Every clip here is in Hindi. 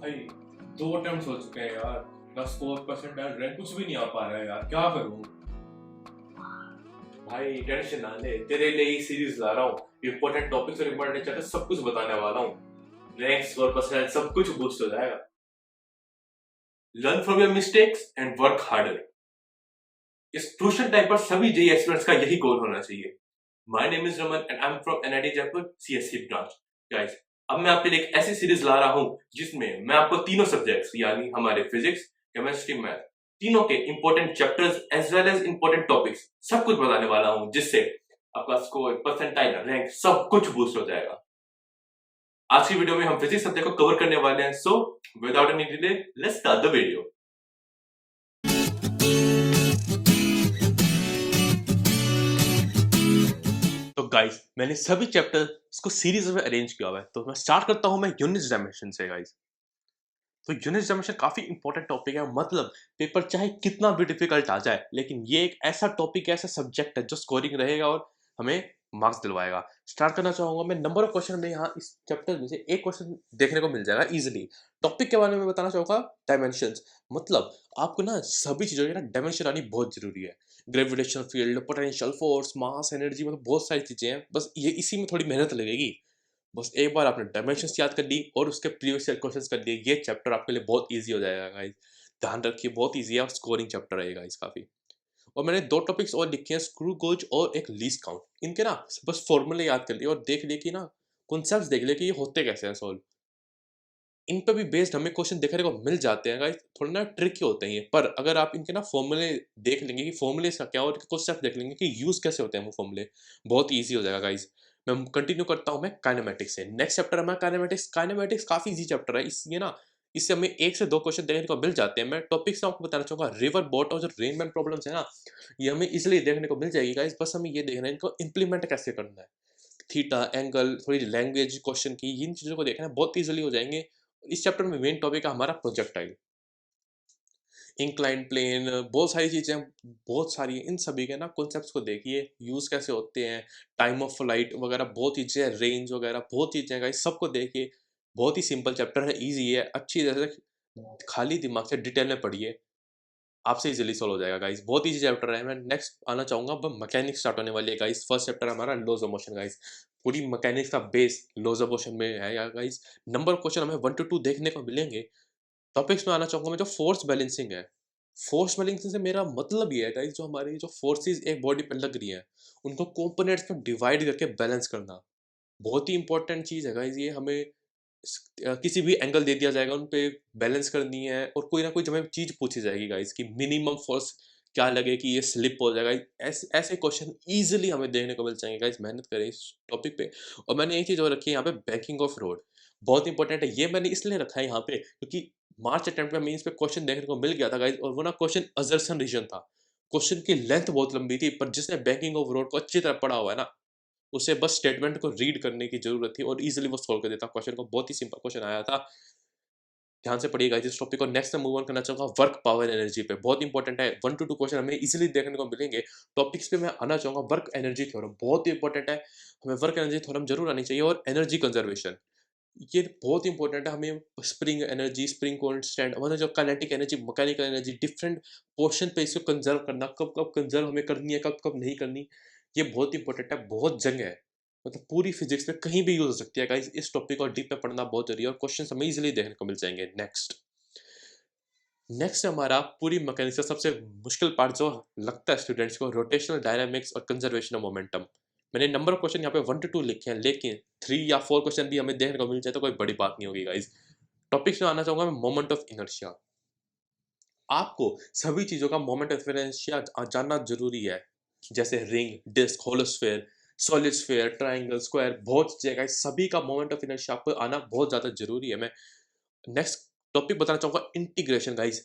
भाई 2 अटेम्प्ट हो चुके हैं यार। ना स्कोर परसेंटाइल रैंक कुछ भी नहीं आ पा रहा है यार, क्या करूं। भाई टेंशन ना ले, तेरे लिए ही सीरीज ला रहा हूँ। इंपॉर्टेंट टॉपिक्स और इंपॉर्टेंट चैप्टर सब कुछ बताने वाला हूँ। रैंक स्कोर परसेंटाइल सब कुछ बूस्ट हो जाएगा। Learn from your mistakes and work harder. इस क्रूशियल टाइम पर सभी जेई एस्पिरेंट्स का यही गोल होना चाहिए। My name is Raman and I am from NIT Jaipur CSC branch. Guys, अब मैं आपके लिए एक ऐसी सीरीज ला रहा हूं जिसमें मैं आपको तीनों सब्जेक्ट्स यानी हमारे फिजिक्स, केमिस्ट्री, मैथ, तीनों के important chapters as well as important topics सब कुछ बताने वाला हूं, जिससे आपका स्कोर, परसेंटाइल, रैंक सब कुछ बूस्ट हो जाएगा। आज की वीडियो में हम फिजिक्स सब्जेक्ट को कवर करने वाले हैं, so without any delay let's start the video. तो गाइस, मैंने सभी चैप्टर्स को सीरीज में अरेंज किया हुआ है, तो मैं स्टार्ट करता हूं मैं यूनिट डायमेंशन से। गाइस, तो यूनिट डायमेंशन काफी इंपॉर्टेंट टॉपिक है। मतलब पेपर चाहे कितना भी डिफिकल्ट आ जाए, लेकिन ये एक ऐसा टॉपिक है, ऐसा सब्जेक्ट है जो स्कोरिंग रहेगा और हमें मार्क्स दिलवाएगा। स्टार्ट करना चाहूंगा मैं। नंबर ऑफ क्वेश्चन में यहाँ इस चैप्टर में से एक क्वेश्चन देखने को मिल जाएगा इजीली। टॉपिक के बारे में बताना चाहूंगा डायमेंशंस। मतलब आपको ना सभी चीजों की ना डायमेंशन आनी बहुत जरूरी है। ग्रेविटेशनल फील्ड, पोटेंशियल फोर्स, मास, एनर्जी, मतलब बहुत सारी चीजें हैं। बस ये इसी में थोड़ी मेहनत लगेगी। बस एक बार आपने डायमेंशंस याद कर ली और उसके प्रीवियस ईयर क्वेश्चंस कर लिए, ये चैप्टर आपके लिए बहुत इजी हो जाएगा गाइस। ध्यान रखिए, बहुत इजी है और स्कोरिंग चैप्टर रहेगा इस काफी। और मैंने दो टॉपिक्स और लिखे हैं, स्क्रू गोज और एक लीस्ट काउंट। इनके ना बस फॉर्मूले याद कर लिए और देख लिए कि ना कॉन्सेप्ट्स देख लिए कि ये होते कैसे हैं सॉल्व। इन पे भी बेस्ड हमें क्वेश्चन देखने को मिल जाते हैं गाइस। थोड़ा ना ट्रिकी होते हैं ये, पर अगर आप इनके ना फॉर्मूले देख लेंगे कि फॉर्मूले इसका क्या और कॉन्सेप्ट देख लेंगे कि यूज कैसे होते हैं वो फॉर्मूले, बहुत ईजी हो जाएगा गाइस। मैं कंटिन्यू करता हूं मैं काइनेमेटिक्स से। नेक्स्ट चैप्टर है हमारा काइनेमेटिक्स। काइनेमेटिक्स काफी इजी चैप्टर है, इसलिए ना इससे हमें एक से दो क्वेश्चन देखने को मिल जाते हैं। मैं टॉपिक्स आपको बताना चाहूंगा। रिवर बोट और जो रेनमैन प्रॉब्लम्स है ना, ये हमें इसलिए देखने को मिल जाएगी गाइस। बस हमें ये देखना है इनको इंप्लीमेंट कैसे करना है। थीटा, एंगल, थोड़ी लैंग्वेज क्वेश्चन की, इन चीजों को देखना है, बहुत इजीली हो जाएंगे। इस चैप्टर में मेन टॉपिक है हमारा प्रोजेक्टाइल, इंक्लाइन प्लेन, बहुत सारी चीजें, बहुत सारी इन सभी के ना कॉन्सेप्ट्स को देखिए, यूज कैसे होते हैं, टाइम ऑफ फ्लाइट वगैरह बहुत चीजें, रेंज वगैरह बहुत चीजें गाइस, सबको देखिए। बहुत ही सिंपल चैप्टर है, इजी है, अच्छी तरह से खाली दिमाग से डिटेल में पढ़िए, आपसे इजीली सॉल्व हो जाएगा गाइस। बहुत इजी चैप्टर है। मैं नेक्स्ट आना चाहूंगा, अब मैकेनिक्स स्टार्ट होने वाली है गाइस। फर्स्ट चैप्टर हमारा लॉज ऑफ मोशन गाइस। पूरी मैकेनिक्स का बेस लॉज ऑफ मोशन में है यार गाइस। नंबर क्वेश्चन हमें 1 to 2 देखने को मिलेंगे। टॉपिक्स में आना चाहूंगा मैं, जो फोर्स बैलेंसिंग है। फोर्स बैलेंसिंग से मेरा मतलब ये है गाइस, जो हमारी जो फोर्सेस एक बॉडी पे लग रही है, उनको कंपोनेंट्स में डिवाइड करके बैलेंस करना बहुत ही इंपॉर्टेंट चीज है गाइस। ये हमें किसी भी एंगल दे दिया जाएगा, उन पे बैलेंस करनी है और कोई ना कोई जब हमें चीज पूछी जाएगी गाइस कि मिनिमम फोर्स क्या लगे कि ये स्लिप हो जाएगा। ऐसे ऐसे क्वेश्चन इजीली हमें देखने को मिल जाएंगे गाइस। मेहनत करें इस टॉपिक पे। और मैंने एक चीज और रखी है यहाँ पे, बैंकिंग ऑफ रोड, बहुत इंपॉर्टेंट है। ये मैंने इसलिए रखा है यहाँ पे क्योंकि मार्च अटेम्प्ट में मेंस पे क्वेश्चन देखने को मिल गया था गाइस, और वो ना क्वेश्चन असर्शन रीजन था। क्वेश्चन की लेंथ बहुत लंबी थी, पर जिसने बैंकिंग ऑफ रोड को अच्छी तरह पढ़ा हुआ है ना, उसे बस स्टेटमेंट को रीड करने की जरूरत थी और इजीली वो सॉल्व कर देता क्वेश्चन को। बहुत ही सिंपल क्वेश्चन आया था। ध्यान से पढ़िएगा इस टॉपिक को। नेक्स्ट मैं मूव ऑन करना चाहूंगा वर्क, पावर, एनर्जी पे। बहुत इंपॉर्टेंट है, 1 to 2 क्वेश्चन हमें इजीली देखने को मिलेंगे। टॉपिक्स पे मैं आना चाहूंगा वर्क एनर्जी थ्योरम, बहुत ही इंपॉर्टेंट है। हमें वर्क एनर्जी थ्योरम जरूर आनी चाहिए। और एनर्जी कंजर्वेशन, ये बहुत इंपॉर्टेंट है। हमें स्प्रिंग एनर्जी, स्प्रिंग कांस्टेंट, मतलब जो kinetic energy, mechanical energy, different portion पे इसको कंजर्व करना, कब कब कंजर्व हमें करनी है, कब कब नहीं करनी, ये बहुत इंपॉर्टेंट है। बहुत जगह है, मतलब पूरी फिजिक्स में कहीं भी यूज हो सकती है गाइस। इस टॉपिक को डीप में पढ़ना बहुत जरूरी है और क्वेश्चन हमें इजीली देखने को मिल जाएंगे। नेक्स्ट हमारा पूरी मैकेनिक्स का सबसे मुश्किल पार्ट जो लगता है स्टूडेंट्स को, रोटेशनल डायनामिक्स और कंजर्वेशन ऑफ मोमेंटम। मैंने नंबर ऑफ क्वेश्चन यहाँ पे 1 to 2 लिखे हैं, लेकिन 3 या 4 क्वेश्चन भी हमें देखने को मिल जाए तो कोई बड़ी बात नहीं होगी गाइस। टॉपिक्स में आना चाहूंगा मैं, मोमेंट ऑफ इनर्शिया। आपको सभी चीजों का मोमेंट ऑफ इनर्शिया जानना जरूरी है, जैसे ring, disc, hollow sphere, solid sphere, triangle, square, बहुत चीजें गाइस। सभी का मोमेंट ऑफ इनर्शिया आपको आना बहुत ज्यादा जरूरी है। मैं नेक्स्ट टॉपिक बताना चाहूंगा, इंटीग्रेशन गाइस।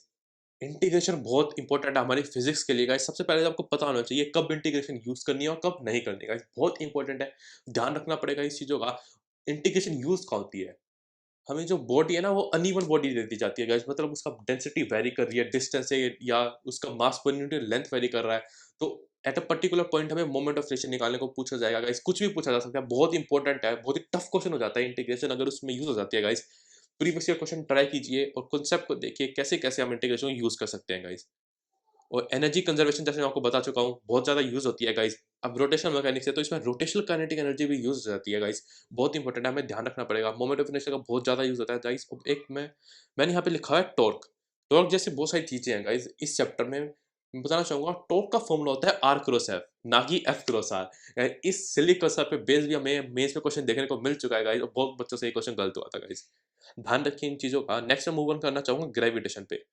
इंटीग्रेशन बहुत इंपॉर्टेंट है हमारी फिजिक्स के लिए गाइस। सबसे पहले तो आपको पता होना चाहिए कब इंटीग्रेशन यूज करनी है और कब नहीं करनी है गाइस, बहुत इंपॉर्टेंट है। ध्यान रखना पड़ेगा इस चीजों का। इंटीग्रेशन यूज कहाँ होती है, हमें जो बॉडी है ना वो अनइवन बॉडी दे दी जाती है गाइस। मतलब उसका डेंसिटी वेरी कर रही है डिस्टेंस से, या उसका मास पर यूनिट लेंथ वेरी कर रहा है, तो एट अ पर्टिकुलर पॉइंट हमें मोमेंट ऑफ इनर्शिया निकालने को पूछा जाएगा गाइस। कुछ भी पूछा जा सकता है, बहुत इंपॉर्टेंट है, बहुत ही टफ क्वेश्चन हो जाता है इंटीग्रेशन अगर उसमें यूज हो जाती है guys. Previous year question try कीजिए और कॉन्सेप्ट को देखिए कैसे कैसे हम इंटीग्रेशन को यूज कर सकते हैं गाइस। और एनर्जी कंजर्वेशन जैसे मैं आपको बता चुका हूँ बहुत ज़्यादा यूज होती है गाइस। अब रोटेशनल मैकेनिक्स है तो इसमें रोटेशनल काइनेटिक एनर्जी भी यूज हो जाती है गाइस। बहुत इंपॉर्टेंट है, हमें ध्यान रखना पड़ेगा। मोमेंट ऑफ इनर्शिया का बहुत ज़्यादा यूज होता है गाइस। अब एक मैंने यहाँ पे लिखा है टॉर्क। टॉर्क जैसे बहुत सारी चीज़ें हैं गाइस इस चैप्टर में। मैं बताना चाहूंगा टॉर्क का फॉर्मूला होता है आर क्रॉस एफ, ना कि एफ क्रॉस आर। इस सिली कंसेप्ट पे बेस भी हमें मेंस में क्वेश्चन देखने को मिल चुका है गाइस, और बहुत बच्चों से ये क्वेश्चन गलत हुआ था गाइस। ध्यान रखिए इन चीज़ों का। नेक्स्ट मैं मूव ऑन करना चाहूंगा ग्रेविटेशन पे।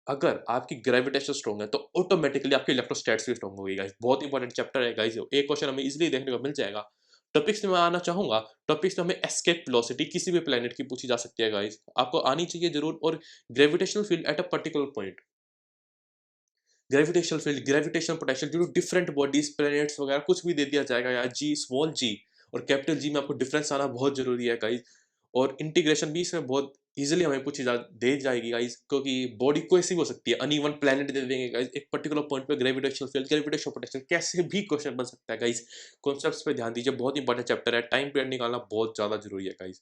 अगर आपकी ग्रेविटेशन स्ट्रॉन्ग है तो ऑटोमेटिकली आपकी इलेक्ट्रोस्टैटिक्स भी स्ट्रॉन्ग होगी गाइस। बहुत इंपॉर्टेंट चैप्टर है गाइस, एक क्वेश्चन हमें इजीली देखने को मिल जाएगा। टॉपिक्स में मैं आना चाहूंगा। टॉपिक्स में हमें एस्केप वेलोसिटी किसी भी प्लेनेट की पूछी जा सकती है गाइस, आपको आनी चाहिए जरूर। और gravitational field at a particular point, gravitational field, gravitational potential due to different bodies, planets वगैरह कुछ भी दे दिया जाएगा यार। जी, स्मॉल जी और कैपिटल जी में आपको डिफरेंस आना बहुत जरूरी है गाइस। और इंटीग्रेशन भी इसमें बहुत इजीली हमें पूछी दे जाएगी गाइस, क्योंकि बॉडी कोई हो सकती है, अनइवन प्लेनेट दे देंगे गाइस एक पर्टिकुलर पॉइंट पे। ग्रेविटेशनल फील्ड, ग्रेविटेशनल पोटेंशियल, कैसे भी क्वेश्चन बन सकता है गाइस। कॉन्सेप्ट्स पे ध्यान दीजिए, बहुत इंपॉर्टेंट चैप्टर है। टाइम पीरियड निकालना बहुत ज्यादा जरूरी है गाइस।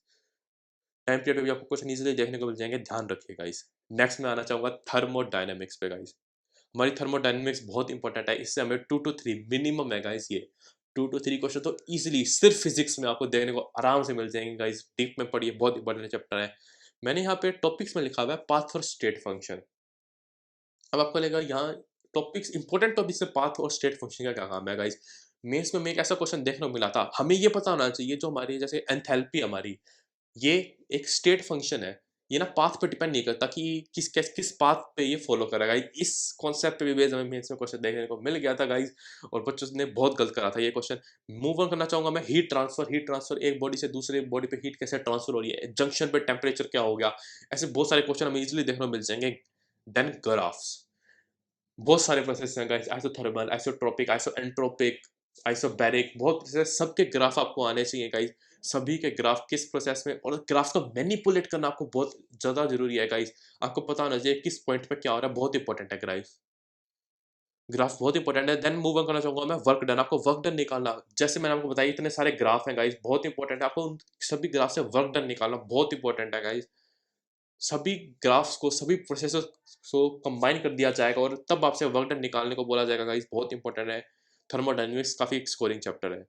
टाइम पीरियड में भी आपको क्वेश्चन इजीली देखने को मिल जाएंगे, ध्यान रखिए गाइस। नेक्स्ट में आना चाहूंगा थर्मोडायनेमिक्स पे गाइस। हमारी थर्मोडायनेमिक्स बहुत इंपॉर्टेंट है, इससे हमें 2 to 3 मिनिमम है गाइस। ये 2 to 3 क्वेश्चन तो इजीली सिर्फ फिजिक्स में आपको देखने को आराम से मिल जाएंगे गाइस। डीप में पढ़िए, बहुत इंपॉर्टेंट चैप्टर है। मैंने यहाँ पे टॉपिक्स में लिखा हुआ है पाथ और स्टेट फंक्शन। अब आपको लगेगा यहाँ टॉपिक्स इंपॉर्टेंट टॉपिक से पाथ और स्टेट फंक्शन का क्या काम है गाइस। मेंस में एक ऐसा क्वेश्चन देखने को मिला था, हमें ये पता होना चाहिए जो हमारी जैसे एंथैल्पी हमारी, ये एक स्टेट फंक्शन है। ये ना पाथ पे डिपेंड नहीं करता कि किस पाथ पे ये फॉलो करेगा। इस कॉन्सेप्ट पे भी बेस हमें मेंस में क्वेश्चन देखने को मिल गया था गाइस, और बच्चों ने बहुत गलत करा था ये क्वेश्चन। मूव ऑन करना चाहूंगा मैं। हीट ट्रांसफर एक बॉडी से दूसरे बॉडी पे हीट कैसे ट्रांसफर हो रही है, जंक्शन पे टेम्परेचर क्या हो गया, ऐसे बहुत सारे क्वेश्चन हमें इजीली देखने को मिल जाएंगे। देन ग्राफ्स, बहुत सारे प्रोसेस हैं गाइस, आइसोथर्मल, आइसोट्रोपिक, आइसोएंट्रोपिक, आइसोबैरिक, बहुत प्रोसेस, सबके ग्राफ आपको आने चाहिए गाइस। सभी के ग्राफ किस प्रोसेस में, और ग्राफ को मैनिपुलेट करना आपको बहुत ज्यादा जरूरी है गाइस। आपको पता होना चाहिए किस पॉइंट पे क्या हो रहा है, बहुत इंपॉर्टेंट है ग्राफ। ग्राफ बहुत इंपॉर्टेंट है। देन मूव ऑन करना चाहूंगा मैं वर्क डन। आपको वर्क डन निकालना, जैसे मैंने आपको बताया इतने सारे ग्राफ हैं गाइस, बहुत इंपॉर्टेंट है। आपको उन सभी ग्राफ से वर्क डन निकालना बहुत इंपॉर्टेंट है गाइस। सभी ग्राफ्स को, सभी प्रोसेसर को कंबाइन कर दिया जाएगा और तब आपसे वर्क डन निकालने को बोला जाएगा गाइस, बहुत इंपॉर्टेंट है। थर्मोडायनेमिक्स काफी एक स्कोरिंग चैप्टर है।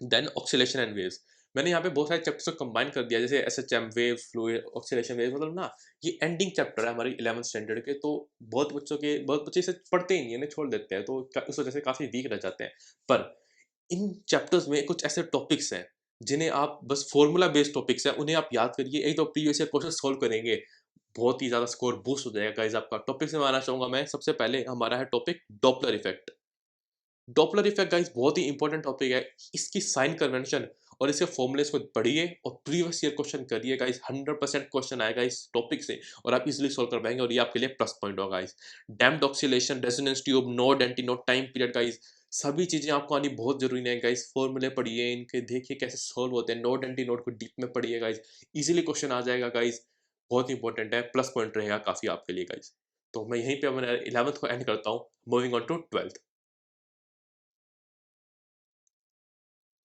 देन ऑक्सीलेशन एंड वेव्स, मैंने यहाँ पे बहुत सारे चैप्टर्स को कंबाइन कर दिया, जैसे SHM, wave fluid, oscillation wave, मतलब ना ये एंडिंग चैप्टर है हमारे 11th स्टैंडर्ड के। तो बहुत बच्चे इसे पढ़ते ही नहीं है, इन्हें छोड़ देते हैं, तो उस वजह से काफी वीक रह जाते हैं। पर इन चैप्टर्स में कुछ ऐसे टॉपिक्स हैं जिन्हें आप बस फॉर्मूला बेस्ड टॉपिक्स हैं, उन्हें आप याद करिए, एक तो प्रीवियस ईयर क्वेश्चन सॉल्व करेंगे, बहुत ही ज्यादा स्कोर बूस्ट हो जाएगा गाइस आपका। टॉपिक से मैं आना चाहूंगा मैं, सबसे पहले हमारा है topic Doppler effect. Doppler effect guys बहुत ही इंपॉर्टेंट टॉपिक है। इसकी साइन कन्वेंशन और इसके फॉर्मूलेस को पढ़िए और प्रीवियस ईयर क्वेश्चन करिए गाइस। 100% क्वेश्चन आएगा इस टॉपिक से और आप इजीली सॉल्व कर पाएंगे, और ये आपके लिए प्लस पॉइंट होगा guys. Damped oscillation, resonance tube, node, anti node, time period guys, सभी चीजें आपको आनी बहुत जरूरी है गाइस। फॉर्मूले पढ़िए, इनके देखिए कैसे सॉल्व होते हैं, नोड एंटी नोड को डीप में पढ़िए गाइस, इजीली क्वेश्चन आ जाएगा गाइस। बहुत इंपॉर्टेंट है, प्लस पॉइंट रहेगा काफी आपके लिए गाइस। तो मैं यहीं पे अपने 11th को एंड करता हूँ, मूविंग ऑन टू 12th।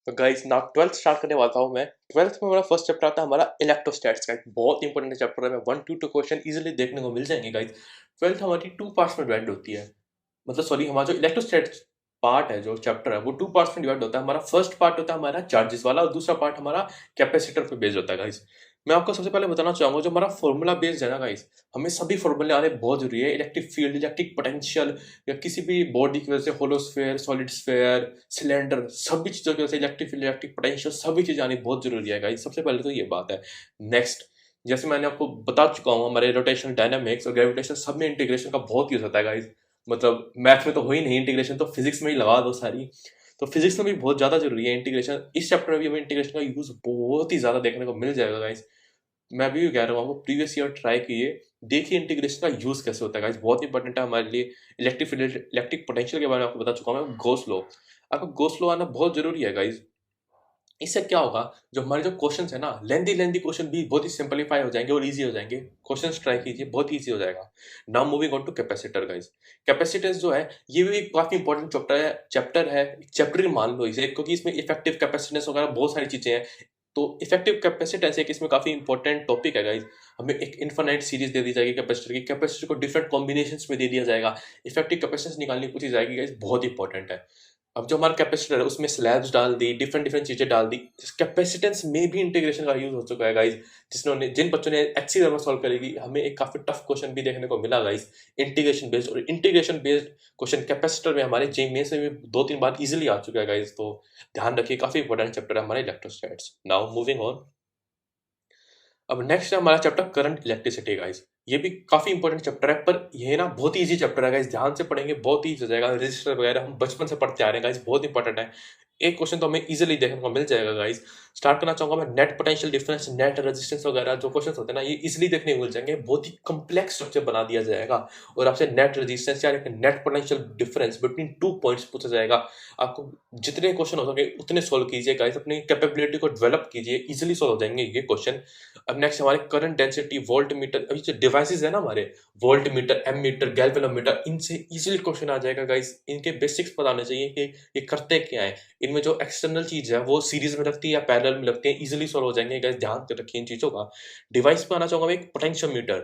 तो गाइस ना 12th स्टार्ट करने वाला हूँ मैं। 12th में हमारा फर्स्ट चैप्टर आता है हमारा इलेक्ट्रोस्टैट्स का, एक बहुत इंपॉर्टेंट चैप्टर है। मैं 1 to 2 क्वेश्चन इजीली देखने को मिल जाएंगे गाइस। 12th हमारी 2 पार्ट्स में डिवाइड होती है, मतलब सॉरी, हमारा जो इलेक्ट्रोस्टैट्स पार्ट है, जो चैप्टर है, वो 2 पार्ट्स में डिवाइड होता है। हमारा फर्स्ट पार्ट होता है हमारा चार्जेस वाला, और दूसरा पार्ट हमारा कैपेसिटर पे बेस्ड होता है गाइस। मैं आपको सबसे पहले बताना चाहूंगा, जो हमारा फॉर्मूला बेस्ड है ना गाइस, हमें सभी फॉर्मूले आने बहुत जरूरी है। इलेक्ट्रिक फील्ड, इलेक्ट्रिक पोटेंशियल, या किसी भी बॉडी की वजह से, होलोस्फेयर, सॉलिड स्फेयर, सिलेंडर, सभी चीजों की वजह से इलेक्ट्रिक फील्ड, इलेक्ट्रिक पोटेंशियल, सभी चीजें आनी बहुत जरूरी है गाइस। सबसे पहले तो ये बात है। नेक्स्ट, जैसे मैंने आपको बता चुका हूँ, हमारे रोटेशनल डायनामिक्स और ग्रेविटेशन सब में इंटीग्रेशन का बहुत यूज होता है गाइस। मतलब मैथ्स में तो हो ही नहीं इंटीग्रेशन, तो फिजिक्स में ही लगा दो सारी। तो फिजिक्स में भी बहुत ज्यादा जरूरी है इंटीग्रेशन। इस चैप्टर में भी हमें इंटीग्रेशन का यूज बहुत ही ज्यादा देखने को मिल जाएगा गाइस। मैं भी कह रहा हूँ आपको, प्रीवियस ईयर ट्राई कीजिए, देखिए इंटीग्रेशन का यूज कैसे होता है गाइस, बहुत इंपॉर्टेंट है हमारे लिए। इलेक्ट्रिक फील्ड, इलेक्ट्रिक पोटेंशियल के बारे में आपको बता चुका हूँ मैं। गॉस लॉ, आपको गॉस लॉ आना बहुत जरूरी है गाइस। इससे क्या होगा, जो हमारे जो क्वेश्चंस है ना, लेंदी लेंदी क्वेश्चन भी बहुत ही सिंपलीफाई हो जाएंगे और इजी हो जाएंगे। क्वेश्चंस ट्राई कीजिए, बहुत इजी हो जाएगा। Now moving on to capacitor guys. Capacitance जो है, ये भी काफी इंपॉर्टेंट चैप्टर है। चैप्टर मान लो इसे, क्योंकि इसमें इफेक्टिव कैपेसिटेंस वगैरह बहुत सारी चीजें हैं। तो इफेक्टिव कैपेसिटेंस एक इसमें काफी इंपॉर्टेंट टॉपिक है गाइज। हमें एक इनफाइनाइट सीरीज दे दी जाएगी कैपेसिटर की, कैपेसिटर को डिफरेंट कॉम्बिनेशंस में दे दिया जाएगा, इफेक्टिव कैपेसिटेंस निकालनी पूछी जाएगी गाइज, बहुत इंपॉर्टेंट है। अब जो हमारा कैपेसिटर है उसमें स्लैब्स डाल दी, डिफरेंट डिफरेंट चीजें डाल दी, कैपेसिटेंस में भी इंटीग्रेशन का यूज हो चुका है गाइज। जिन बच्चों ने एचसी सॉल्व करेगी, हमें एक काफी टफ क्वेश्चन भी देखने को मिला गाइज इंटीग्रेशन बेस्ड, और इंटीग्रेशन बेस्ड क्वेश्चन कैपेसिटर में हमारे जेईई मेंस में भी 2-3 बार इजीली आ चुका है गाइज। तो ध्यान रखिए, काफी इंपॉर्टेंट चैप्टर है हमारे इलेक्ट्रोस्टैट्स। Now moving on. अब नेक्स्ट है हमारा चैप्टर करंट इलेक्ट्रिसिटी गाइस। ये भी काफी इंपॉर्टेंट चैप्टर है, पर ये ना बहुत इजी चैप्टर है गाइस, ध्यान से पढ़ेंगे बहुत ईजी हो जाएगा। रजिस्टर वगैरह हम बचपन से पढ़ते आ रहे हैं गाइस, बहुत इंपॉर्टेंट है। एक क्वेश्चन तो हमें इजीली देखने को मिल जाएगा गाइस। स्टार्ट करना चाहूंगा मैं, net potential difference, net resistance वगैरह जो क्वेश्चन होते हैं ना, ये इजीली देखने को मिल जाएंगे। बहुत ही कम्प्लेक्स स्ट्रक्चर बना दिया जाएगा और आपसे नेट रेजिस्टेंस या net potential difference between 2 points पूछा जाएगा। आपको जितने क्वेश्चन हो सके उतने सोल्व कीजिए गाइस, अपनी कैपेबिलिटी को डेवलप कीजिए, इजीली सोल्व हो जाएंगे ये क्वेश्चन। अब नेक्स्ट हमारे करंट डेंसिटी, वोल्ट मीटर, अभी जो डिवाइसेस है ना हमारे, voltmeter, ammeter, galvanometer, इनसे इजीली क्वेश्चन आ जाएगा गाइस। इनके बेसिक्स पता होने चाहिए कि ये करते क्या है, इनमें जो एक्सटर्नल चीज है वो सीरीज में लगती है या पैरेलल में लगती है, इजीली सॉल्व हो जाएंगे गाइस, ध्यान रखिए इन चीजों का। डिवाइस पे आना चाहूंगा मैं, एक पोटेंशियोमीटर,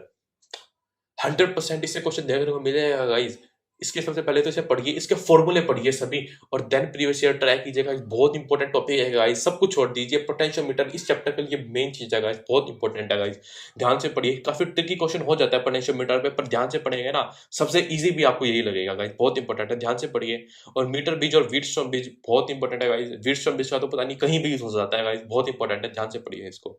100% इससे क्वेश्चन देखने को मिलेगा गाइस। इसके सबसे पहले तो इसे पढ़िए, इसके फॉर्मूले पढ़िए सभी, और देन प्रीवियस ईयर ट्राई कीजिएगा। बहुत इंपॉर्टेंट टॉपिक है गाइस, सब कुछ छोड़ दीजिए। पोटेंशियोमीटर इस चैप्टर के लिए मेन चीज है गाइस, बहुत इंपॉर्टेंट है गाइस, ध्यान से पढ़िए। काफी ट्रिकी क्वेश्चन हो जाता है पोटेंशियोमीटर पे, पर ध्यान से पढ़ेंगे ना सबसे इजी भी आपको यही लगेगा गाइस, बहुत इंपॉर्टेंट है, ध्यान से पढ़िए। और मीटर बीज और व्हीटस्टोन बीज बहुत इंपॉर्टेंट है गाइस। व्हीटस्टोन बीज का तो पता नहीं कहीं भी यूज हो जाता है गाइस, बहुत इंपॉर्टेंट है, ध्यान से पढ़िए इसको।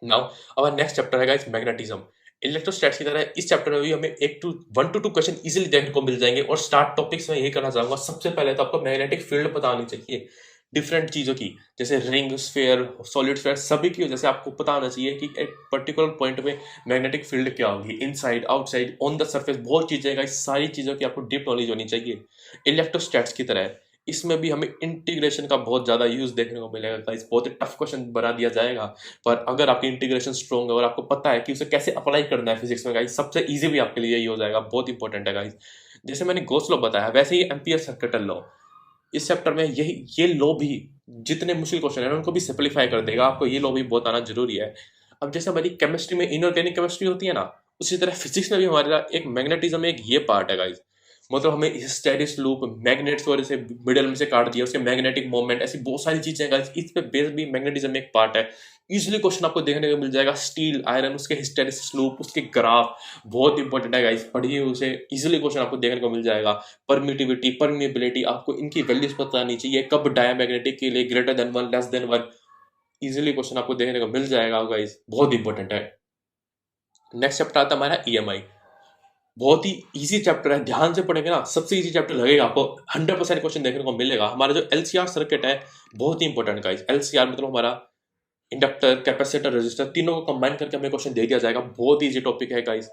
नाउ अवर नेक्स्ट चैप्टर है गाइस मैग्नेटिज्म। इलेक्ट्रोस्टैट्स की तरह इस चैप्टर में भी हमें 1 to 2 क्वेश्चन इजीली देखने को मिल जाएंगे। और स्टार्ट टॉपिक्स में यही करना चाहूंगा, सबसे पहले तो आपको मैग्नेटिक फील्ड पता होनी चाहिए डिफरेंट चीजों की, जैसे रिंग, स्फीयर, सॉलिड स्फीयर, सभी की जैसे आपको पता होना चाहिए कि एक पर्टिकुलर पॉइंट में मैग्नेटिक फील्ड क्या होगी, inside, outside, on the surface, बहुत चीजें गाइस, सारी चीजों की आपको डीप नॉलेज होनी चाहिए। इलेक्ट्रोस्टैट्स की तरह इसमें भी हमें इंटीग्रेशन का बहुत ज्यादा यूज देखने को मिलेगा गाइस, बहुत ही टफ क्वेश्चन बना दिया जाएगा। पर अगर आपकी इंटीग्रेशन स्ट्रॉन्ग है और आपको पता है कि उसे कैसे अप्लाई करना है फिजिक्स में गाइस, सबसे इजी भी आपके लिए यही हो जाएगा, बहुत इंपॉर्टेंट है गाइस। जैसे मैंने गॉस लॉ बताया वैसे ही एम्पियर सर्किटल लॉ, इस चैप्टर में यही ये लॉ भी जितने मुश्किल क्वेश्चन है उनको भी सिंपलीफाई कर देगा, आपको ये लॉ भी बहुत आना जरूरी है। अब जैसे हमारी केमिस्ट्री में इनऑर्गेनिक केमिस्ट्री होती है ना, उसी तरह फिजिक्स में भी हमारा एक मैग्नेटिज्म एक ये पार्ट है गाइस। मतलब हमें हिस्टेरिस लूप, मैग्नेट्स और इसे मिडल में से काट दिया, उसके मैग्नेटिक मोमेंट, ऐसी बहुत सारी चीजें गाइस, इस पे बेस भी मैग्नेटिज्म एक पार्ट है। इजीली क्वेश्चन आपको देखने को मिल जाएगा, स्टील, आयरन, उसके हिस्टेरिसिस लूप, उसके ग्राफ, बहुत इंपॉर्टेंट है गाइस, पढ़िए उसे, इजीली क्वेश्चन आपको देखने को मिल जाएगा। परमिटिविटी, परमिएबिलिटी, आपको इनकी वैल्यूज पता नहीं चाहिए, कब डायमैग्नेटिक के लिए greater than 1, less than 1, easily question आपको देखने को मिल जाएगा गाइस, बहुत इंपॉर्टेंट है। नेक्स्ट चैप्टर आता है हमारा ईएमआई, बहुत ही इजी चैप्टर है, ध्यान से पढ़ेंगे ना सबसे इजी चैप्टर लगेगा आपको, 100% क्वेश्चन देखने को मिलेगा। हमारा जो एलसीआर सर्किट है बहुत ही इंपॉर्टेंट गाइस, एलसीआर मतलब हमारा इंडक्टर, कैपेसिटर, रेजिस्टर, तीनों को कंबाइन करके हमें क्वेश्चन दे दिया जाएगा, बहुत इजी टॉपिक है गाइस।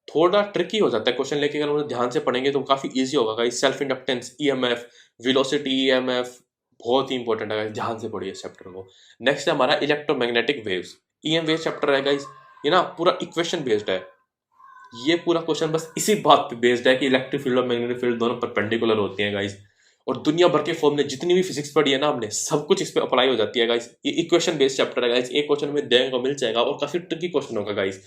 थोड़ा ट्रिकी हो जाता है क्वेश्चन, लेकिन अगर हम ध्यान से पढ़ेंगे तो काफी इजी होगा guys. Self inductance, EMF, velocity, EMF, बहुत ही इंपॉर्टेंट है गाइस, ध्यान से पढ़िए इस चैप्टर को। नेक्स्ट है हमारा electromagnetic waves, EM wave chapter है गाइस, ये ना पूरा इक्वेशन बेस्ड है। ये पूरा क्वेश्चन बस इसी बात पे बेस्ड है कि इलेक्ट्रिक फील्ड और मैग्नेटिक फील्ड दोनों परपेंडिकुलर होती हैं गाइस, और दुनिया भर के फॉर्मूले जितनी भी फिजिक्स पढ़ी है ना हमने, सब कुछ इस पे अप्लाई हो जाती है गाइस। ये इक्वेशन बेस्ड चैप्टर है गाइस, एक क्वेश्चन में देखने को मिल जाएगा और काफी ट्रिकी क्वेश्चन होगा गाइस।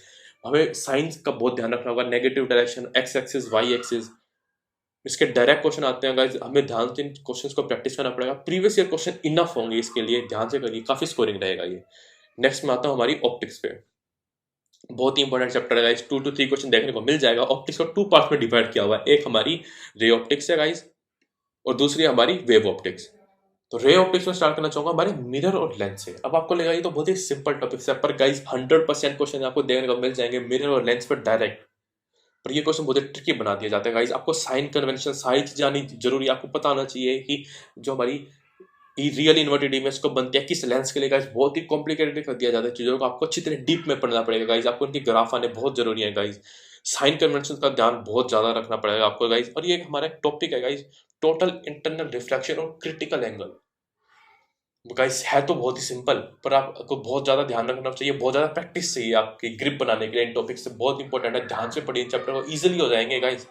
हमें साइंस का बहुत ध्यान रखना होगा, negative direction, x axis, y axis, इसके डायरेक्ट क्वेश्चन आते हैं गाइस, हमें ध्यान से इन क्वेश्चंस को प्रैक्टिस करना पड़ेगा। प्रीवियस ईयर क्वेश्चन इनफ होंगे इसके लिए, ध्यान से करिए, काफी स्कोरिंग रहेगा ये। नेक्स्ट में आता हूँ हमारी ऑप्टिक्स पे, बहुत ही इंपॉर्टेंट चैप्टर है गाइस, 2 to 3 क्वेश्चन देखने को मिल जाएगा। ऑप्टिक्स को 2 पार्ट में डिवाइड किया हुआ है, एक हमारी रे ऑप्टिक्स है गाइस और दूसरी हमारी वेव ऑप्टिक्स। तो रे ऑप्टिक्स में स्टार्ट करना चाहूंगा हमारे मिरर और लेंस से। अब आपको लगेगा ये तो बहुत ही सिंपल टॉपिक है, पर गाइस 100% क्वेश्चन आपको देखने को मिल जाएंगे मिरर और लेंस पर डायरेक्ट, पर ये क्वेश्चन बहुत ही ट्रिकी बना दिया जाता है गाइस। आपको साइन कन्वेंशन सारी चीजें आनी जरूरी है, आपको पता होना चाहिए कि जो हमारी रियल इन्वर्टेड इमेज को बनती है किस लेंस के लिए गाइस, बहुत ही कॉम्प्लिकेटेड कर दिया जाता है चीजों को, आपको अच्छी तरह डीप में पढ़ना पड़ेगा गाइस, आपको इनकी ग्राफ आने बहुत जरूरी है गाइस। साइन कन्वेंशन का ध्यान बहुत ज्यादा रखना पड़ेगा आपको गाइस। और ये हमारा टॉपिक है गाइस, टोटल इंटरनल रिफ्लेक्शन और क्रिटिकल एंगल। गाइस है तो बहुत ही सिंपल, पर आपको बहुत ज्यादा ध्यान रखना चाहिए, बहुत ज्यादा प्रैक्टिस चाहिए आपकी ग्रिप बनाने के लिए इन टॉपिक से, बहुत इंपॉर्टेंट है, ध्यान से पढ़िए चैप्टर को, इजिली हो जाएंगे गाइस,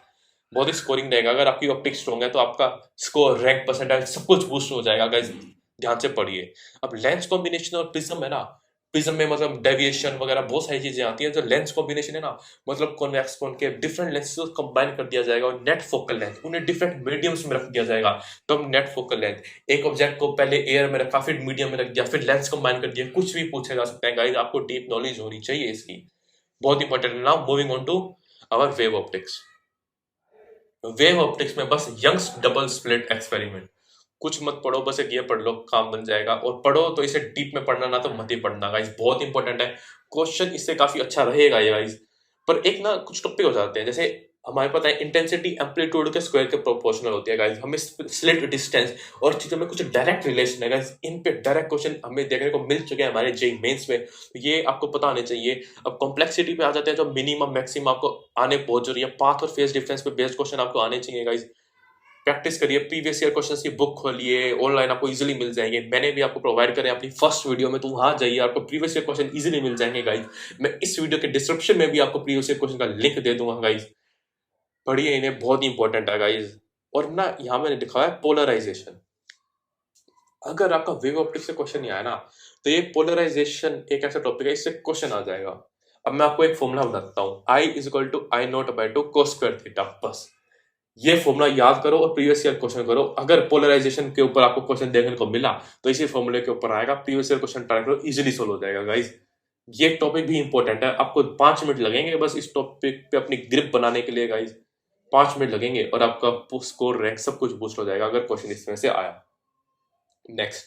बहुत ही स्कोरिंग रहेगा। अगर आपकी ऑप्टिक्स स्ट्रॉन्ग है तो आपका स्कोर, रैंक, परसेंटाइल सब कुछ बूस्ट हो जाएगा गाइस, ध्यान से पढ़िए। अब लेंस कॉम्बिनेशन और प्रिज्म है ना, प्रिज्म में मतलब डेविएशन वगैरह बहुत सारी चीजें आती हैं। जो लेंस कॉम्बिनेशन है ना, मतलब कॉन्वेक्स कॉनकेव डिफरेंट लेंसेज को कंबाइन कर दिया जाएगा और नेट फोकल लेंथ उन्हें डिफरेंट मीडियम्स में रख दिया जाएगा। तो हम नेट फोकल लेंथ एक ऑब्जेक्ट को पहले एयर में रखा, फिर मीडियम में रख दिया, फिर लेंस कंबाइन कर दिया, कुछ भी पूछा जा सकता है गाइस। आपको डीप नॉलेज होनी चाहिए इसकी, बहुत important. Now moving on to our wave optics. Wave optics में बस यंग्स डबल स्लिट एक्सपेरिमेंट, कुछ मत पढ़ो, बस एक ये पढ़ लो, काम बन जाएगा। और पढ़ो तो इसे डीप में पढ़ना, ना तो मत ही पढ़ना गाइस, बहुत इंपॉर्टेंट है। क्वेश्चन इससे काफी अच्छा रहेगा ये गाइस। पर एक ना कुछ टॉपिक हो जाते हैं, जैसे हमारे पता है इंटेंसिटी एम्पलीट्यूड के स्क्वायर के प्रोपोर्शनल होती है गाइस। हमें स्लिट डिस्टेंस और चीजों में कुछ डायरेक्ट रिलेशन है गाइस। इन पे डायरेक्ट क्वेश्चन हमें देखने को मिल चुके हैं हमारे जेईई मेंस में, तो ये आपको पता होने चाहिए। अब कॉम्प्लेक्सिटी पे आ जाते हैं, जो मिनिमम मैक्सिमम आपको आने बहुत जरूरी है। पाथ और फेज डिफरेंस पे बेस्ड क्वेश्चन आपको आने चाहिए गाइस। प्रैक्टिस करिए, प्रीवियस ईयर क्वेश्चंस की बुक खोलिए, ऑनलाइन आपको इजीली मिल जाएंगे। मैंने भी आपको प्रोवाइड करे अपनी फर्स्ट वीडियो में, तो वहां जाइए, आपको प्रीवियस ईयर क्वेश्चन इजीली मिल जाएंगे गाइस। मैं इस वीडियो के डिस्क्रिप्शन में भी आपको प्रीवियस ईयर क्वेश्चन का लिंक दे दूंगा गाइस, पढ़िए इन्हें, बहुत इंपॉर्टेंट है गाइस। और ना यहाँ मैंने लिखा है पोलराइजेशन। अगर आपका वेव ऑप्टिक्स से क्वेश्चन नहीं आया ना, तो ये पोलराइजेशन एक ऐसा टॉपिक है, इससे क्वेश्चन आ जाएगा। अब मैं आपको एक फॉर्मूला बताता हूँ, I = I0/2 cos square theta. बस ये फॉर्मूला याद करो और प्रीवियस ईयर क्वेश्चन करो। अगर पोलराइजेशन के ऊपर आपको क्वेश्चन देखने को मिला, तो इसी फॉर्मूले के ऊपर आएगा, प्रीवियस ईयर क्वेश्चन ट्राई करो, इजीली सोल्व हो जाएगा गाइस। ये टॉपिक भी इंपॉर्टेंट है, आपको 5 मिनट लगेंगे बस इस टॉपिक पे अपनी ग्रिप बनाने के लिए गाइस। 5 मिनट लगेंगे और आपका स्कोर, रैंक सब कुछ बूस्ट हो जाएगा अगर क्वेश्चन इस तरह से आया। नेक्स्ट,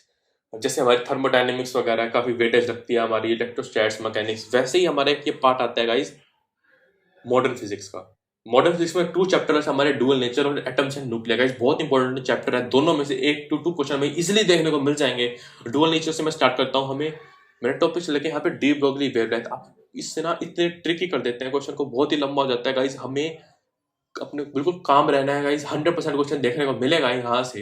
जैसे हमारी थर्मोडायनेमिक्स वगैरह काफी वेटेज लगती है, हमारी इलेक्ट्रोस्टैटिक्स, मैकेनिक्स, वैसे ही हमारे ये पार्ट आता है गाइस मॉडर्न फिजिक्स का। मॉडर्न फिजिक्स में 2 चैप्टर्स हमारे डुअल नेचर और एटम्स एंड न्यूक्लियर गाइस, बहुत इंपॉर्टेंट चैप्टर है। दोनों में से 1 to 2 क्वेश्चन हमें इजीली देखने को मिल जाएंगे। डुअल नेचर से मैं स्टार्ट करता हूँ। हमें मेरे टॉपिक से लेके यहाँ पे डी ब्रोगली वेवलेंथ, आप इससे ना इतने ट्रिकी कर देते हैं क्वेश्चन को, बहुत ही लंबा हो जाता है गाइस। हमें अपने बिल्कुल काम रहना है गाइस, 100% क्वेश्चन देखने को मिलेगा यहाँ से।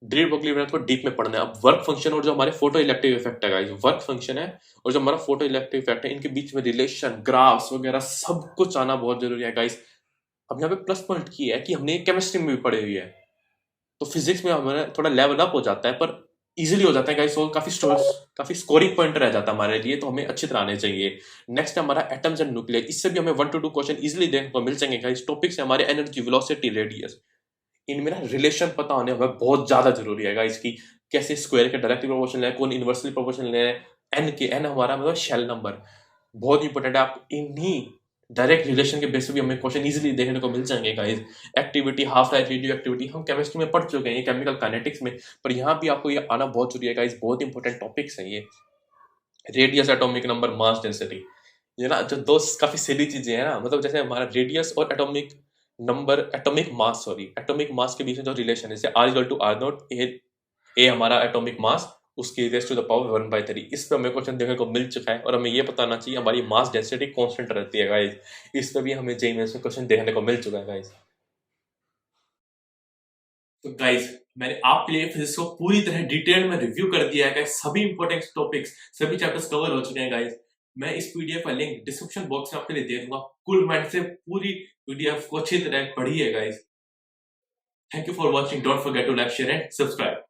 डी ब्रोगली वेवलेंथ को डीप में पढ़ना है। अब वर्क फंक्शन और जो हमारे फोटो इलेक्ट्रिक इफेक्ट है गाइस, वर्क फंक्शन है और जो हमारा फोटो इलेक्ट्रिक इफेक्ट है, इनके बीच में रिलेशन, ग्राफ्स वगैरह सब कुछ आना बहुत जरूरी है गाइस। अब यहाँ पे प्लस पॉइंट की है कि हमने केमिस्ट्री में भी पढ़ी हुई है, तो फिजिक्स में हमारा थोड़ा लेवल अप हो जाता है, पर इजीली हो जाता है गाइस। और काफी स्कोरिंग पॉइंट रह जाता है हमारे लिए, तो हमें अच्छी तरह आने चाहिए। नेक्स्ट हमारा एटम्स एंड न्यूक्लियर, इससे भी हमें 1 to 2 क्वेश्चन इजीली देखने को मिल जाएंगे गाइस। टॉपिक से हमारे एनर्जी, वेलोसिटी, रेडियस, इनमें ना रिलेशन पता होने हमें बहुत ज्यादा जरूरी है गाइस, की कैसे स्क्वायर के डायरेक्टली प्रोपोर्शनल है, कौन इनवर्सली प्रोपोर्शनल है, एन के, एन हमारा मतलब शेल नंबर, बहुत इंपॉर्टेंट है। आप इन्हीं डायरेक्ट रिलेशन के बेस पे भी हमें क्वेश्चन इजीली देखने को मिल जाएंगे guys. Activity, half life, radio activity हम केमिस्ट्री में पढ़ चुके हैं, ये केमिकल काइनेटिक्स में, पर यहाँ भी आपको ये आना बहुत जरूरी है गाइस, बहुत इंपॉर्टेंट टॉपिक्स है ये। Radius, atomic number, mass density, ये ना जो दो काफी सिली चीजें हैं ना, मतलब जैसे हमारा रेडियस और एटॉमिक नंबर, एटॉमिक मास के बीच में जो रिलेशन है, जैसे R = R0, ए हमारा एटॉमिक मास, उसकी रेज़ टू द पावर 1/3। इस पे हमें क्वेश्चन देखने को मिल चुका है और हमें ये बताना चाहिए हमारी मास डेंसिटी कांस्टेंट रहती है गाइस। इस पे भी हमें जेईई मेंस में क्वेश्चन देखने को मिल चुका है गाइस। तो गाइस मैंने आपके लिए फिजिक्स को पूरी तरह डिटेल में रिव्यू कर दिया है गाइस। सभी इंपॉर्टेंट टॉपिक्स, सभी चैप्टर्स कवर हो चुके हैं गाइस। मैं इस पीडीएफ का लिंक डिस्क्रिप्शन बॉक्स में आपके लिए दे दूंगा। कूल माइंड से पूरी पीडीएफ को अच्छी तरह पढ़िए guys. Thank you for watching. Don't forget to like, share and subscribe.